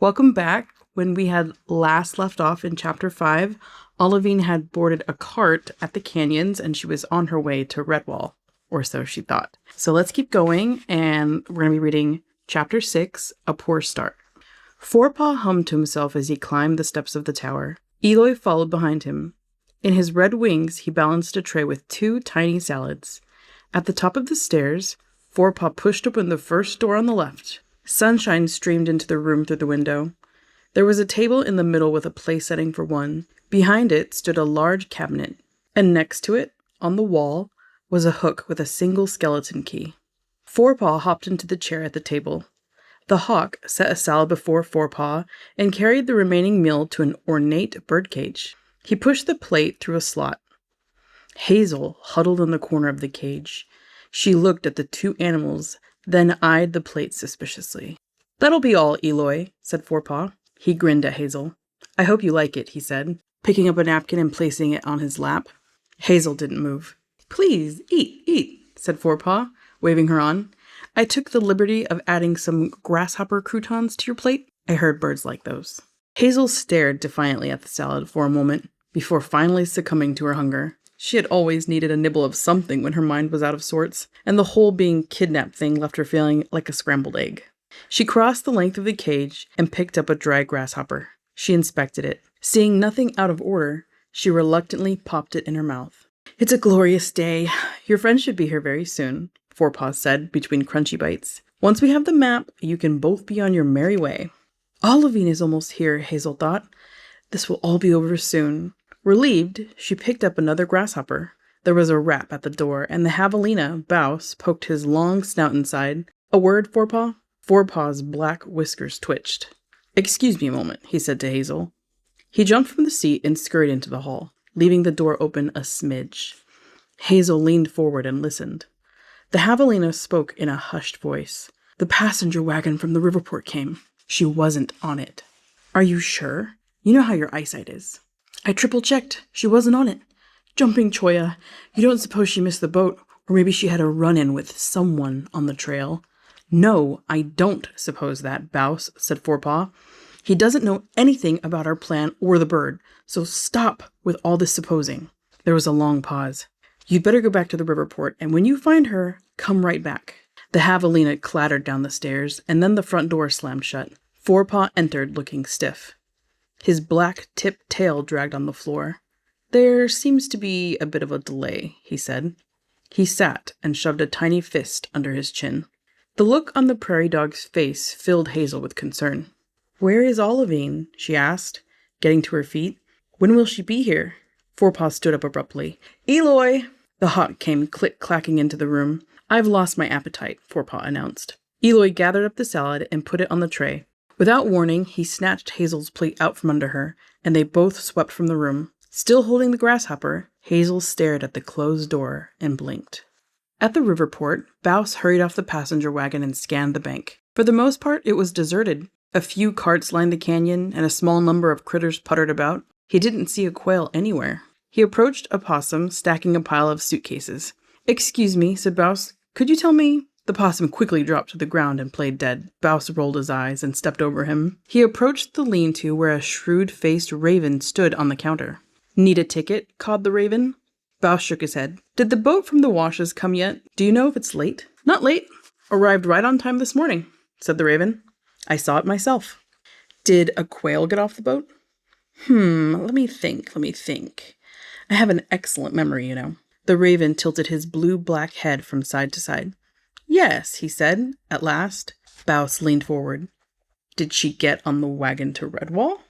Welcome back. When we had last left off in Chapter 5, Olivine had boarded a cart at the canyons and she was on her way to Redwall, or so she thought. So let's keep going, and we're going to be reading Chapter 6, A Poor Start. Forepaugh hummed to himself as he climbed the steps of the tower. Eloy followed behind him. In his red wings, he balanced a tray with 2 tiny salads. At the top of the stairs, Forepaugh pushed open the first door on the left. Sunshine streamed into the room through the window. There was a table in the middle with a place setting for one. Behind it stood a large cabinet, and next to it, on the wall, was a hook with a single skeleton key. Forepaugh hopped into the chair at the table. The hawk set a salad before Forepaugh and carried the remaining meal to an ornate birdcage. He pushed the plate through a slot. Hazel huddled in the corner of the cage. She looked at the 2 animals, then eyed the plate suspiciously. "That'll be all, Eloy," said Forepaugh. He grinned at Hazel. "I hope you like it," he said, picking up a napkin and placing it on his lap. Hazel didn't move. "Please, eat," said Forepaugh, waving her on. "I took the liberty of adding some grasshopper croutons to your plate. I heard birds like those." Hazel stared defiantly at the salad for a moment, before finally succumbing to her hunger. She had always needed a nibble of something when her mind was out of sorts, and the whole being kidnapped thing left her feeling like a scrambled egg. She crossed the length of the cage and picked up a dry grasshopper. She inspected it. Seeing nothing out of order, she reluctantly popped it in her mouth. "It's a glorious day. Your friends should be here very soon," Forepaugh said between crunchy bites. "Once we have the map, you can both be on your merry way." Olivine is almost here, Hazel thought. This will all be over soon. Relieved, she picked up another grasshopper. There was a rap at the door, and the javelina, Bouse, poked his long snout inside. "A word, Forepaugh?" Forepaugh's black whiskers twitched. "Excuse me a moment," he said to Hazel. He jumped from the seat and scurried into the hall, leaving the door open a smidge. Hazel leaned forward and listened. The javelina spoke in a hushed voice. "The passenger wagon from the Riverport came. She wasn't on it." "Are you sure? You know how your eyesight is." "I triple-checked. She wasn't on it. Jumping Choya. You don't suppose she missed the boat, or maybe she had a run-in with someone on the trail?" "No, I don't suppose that, Bouse," said Forepaugh. "He doesn't know anything about our plan or the bird, so stop with all this supposing." There was a long pause. "You'd better go back to the Riverport, and when you find her, come right back." The javelina clattered down the stairs, and then the front door slammed shut. Forepaugh entered, looking stiff. His black-tipped tail dragged on the floor. "There seems to be a bit of a delay," he said. He sat and shoved a tiny fist under his chin. The look on the prairie dog's face filled Hazel with concern. "Where is Olivine?" she asked, getting to her feet. "When will she be here?" Forepaugh stood up abruptly. "Eloy!" The hawk came click-clacking into the room. "I've lost my appetite," Forepaugh announced. Eloy gathered up the salad and put it on the tray. Without warning, he snatched Hazel's plate out from under her, and they both swept from the room. Still holding the grasshopper, Hazel stared at the closed door and blinked. At the Riverport, Bouse hurried off the passenger wagon and scanned the bank. For the most part, it was deserted. A few carts lined the canyon, and a small number of critters puttered about. He didn't see a quail anywhere. He approached a possum stacking a pile of suitcases. "Excuse me," said Bouse. "Could you tell me—" The possum quickly dropped to the ground and played dead. Bouse rolled his eyes and stepped over him. He approached the lean-to where a shrewd-faced raven stood on the counter. "Need a ticket?" cawed the raven. Bouse shook his head. "Did the boat from the Washes come yet? Do you know if it's late?" "Not late. Arrived right on time this morning," said the raven. "I saw it myself." "Did a quail get off the boat?" Let me think. I have an excellent memory, you know." The raven tilted his blue-black head from side to side. "Yes," he said, at last. Bouse leaned forward. "Did she get on the wagon to Redwall?"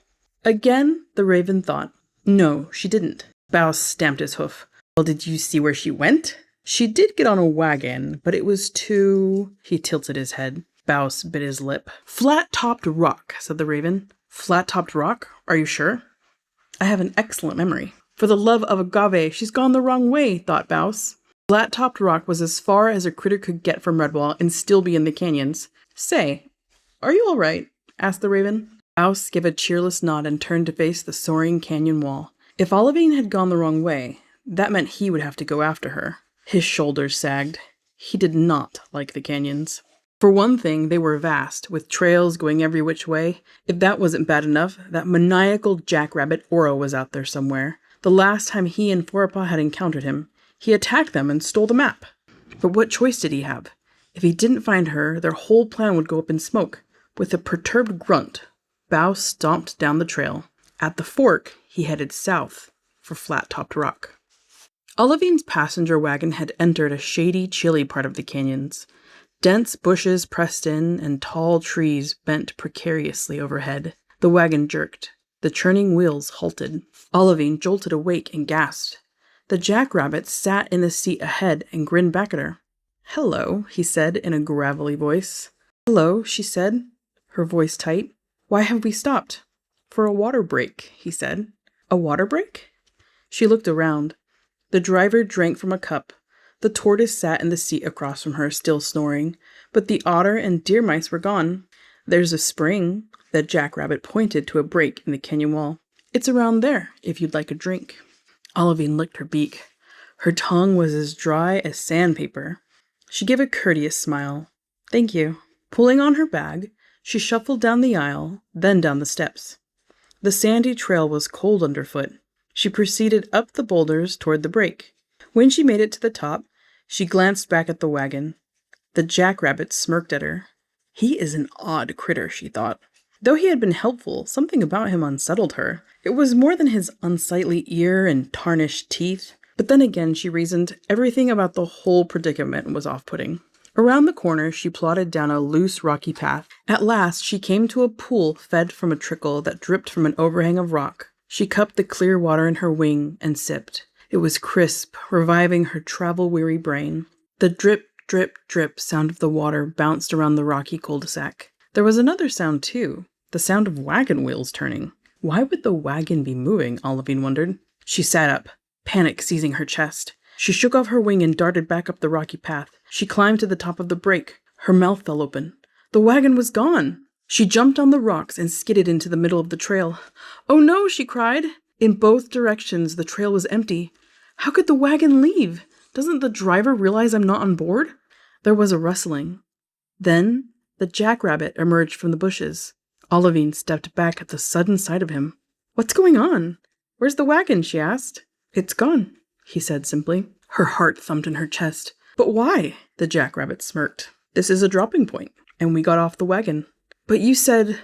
Again, the raven thought. "No, she didn't." Bouse stamped his hoof. "Well, did you see where she went?" "She did get on a wagon, but it was too—" He tilted his head. Bouse bit his lip. "Flat-topped rock," said the raven. "Flat-topped rock? Are you sure?" "I have an excellent memory." "For the love of agave, she's gone the wrong way," thought Bouse. Flat-topped rock was as far as a critter could get from Redwall and still be in the canyons. "Say, are you all right?" asked the raven. Bouse gave a cheerless nod and turned to face the soaring canyon wall. If Olivine had gone the wrong way, that meant he would have to go after her. His shoulders sagged. He did not like the canyons. For one thing, they were vast, with trails going every which way. If that wasn't bad enough, that maniacal jackrabbit Oro was out there somewhere. The last time he and Forepaugh had encountered him, he attacked them and stole the map. But what choice did he have? If he didn't find her, their whole plan would go up in smoke. With a perturbed grunt, Bouse stomped down the trail. At the fork, he headed south for Flat-Topped Rock. Olivine's passenger wagon had entered a shady, chilly part of the canyons. Dense bushes pressed in, and tall trees bent precariously overhead. The wagon jerked. The churning wheels halted. Olivine jolted awake and gasped. The jackrabbit sat in the seat ahead and grinned back at her. "Hello," he said in a gravelly voice. "Hello," she said, her voice tight. "Why have we stopped?" "For a water break," he said. "A water break?" She looked around. The driver drank from a cup. The tortoise sat in the seat across from her, still snoring, but the otter and deer mice were gone. "There's a spring." The jackrabbit pointed to a break in the canyon wall. "It's around there, if you'd like a drink." Olivine licked her beak. Her tongue was as dry as sandpaper. She gave a courteous smile. "Thank you." Pulling on her bag, she shuffled down the aisle, then down the steps. The sandy trail was cold underfoot. She proceeded up the boulders toward the break. When she made it to the top, she glanced back at the wagon. The jackrabbit smirked at her. He is an odd critter, she thought. Though he had been helpful, something about him unsettled her. It was more than his unsightly ear and tarnished teeth. But then again, she reasoned, everything about the whole predicament was off-putting. Around the corner, she plodded down a loose, rocky path. At last, she came to a pool fed from a trickle that dripped from an overhang of rock. She cupped the clear water in her wing and sipped. It was crisp, reviving her travel-weary brain. The drip, drip, drip sound of the water bounced around the rocky cul-de-sac. There was another sound, too. The sound of wagon wheels turning. Why would the wagon be moving, Olivine wondered. She sat up, panic seizing her chest. She shook off her wing and darted back up the rocky path. She climbed to the top of the break. Her mouth fell open. The wagon was gone. She jumped on the rocks and skidded into the middle of the trail. "Oh no," she cried. In both directions, the trail was empty. How could the wagon leave? Doesn't the driver realize I'm not on board? There was a rustling. Then the jackrabbit emerged from the bushes. Olivine stepped back at the sudden sight of him. "What's going on? Where's the wagon?" she asked. "It's gone," he said simply. Her heart thumped in her chest. "But why?" The jackrabbit smirked. "This is a dropping point, and we got off the wagon." "But you said—"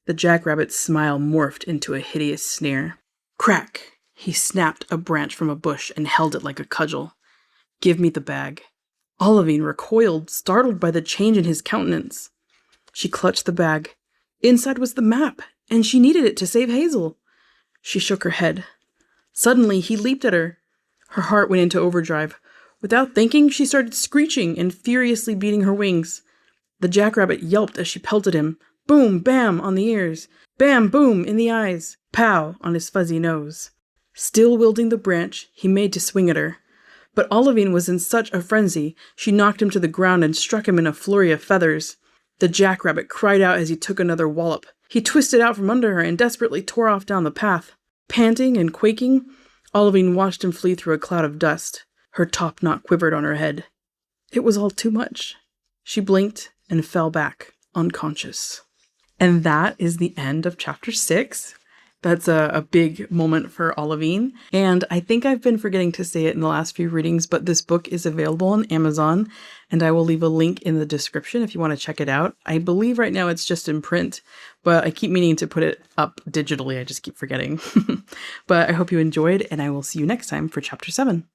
The jackrabbit's smile morphed into a hideous sneer. Crack! He snapped a branch from a bush and held it like a cudgel. "Give me the bag." Olivine recoiled, startled by the change in his countenance. She clutched the bag. Inside was the map, and she needed it to save Hazel. She shook her head. Suddenly, he leaped at her. Her heart went into overdrive. Without thinking, she started screeching and furiously beating her wings. The jackrabbit yelped as she pelted him. Boom, bam on the ears. Bam, boom in the eyes. Pow on his fuzzy nose. Still wielding the branch, he made to swing at her. But Olivine was in such a frenzy, she knocked him to the ground and struck him in a flurry of feathers. The jackrabbit cried out as he took another wallop. He twisted out from under her and desperately tore off down the path. Panting and quaking, Olivine watched him flee through a cloud of dust. Her top knot quivered on her head. It was all too much. She blinked and fell back, unconscious. And that is the end of chapter 6. That's a big moment for Olivine. And I think I've been forgetting to say it in the last few readings, but this book is available on Amazon, and I will leave a link in the description if you want to check it out. I believe right now it's just in print, but I keep meaning to put it up digitally. I just keep forgetting. But I hope you enjoyed, and I will see you next time for chapter 7.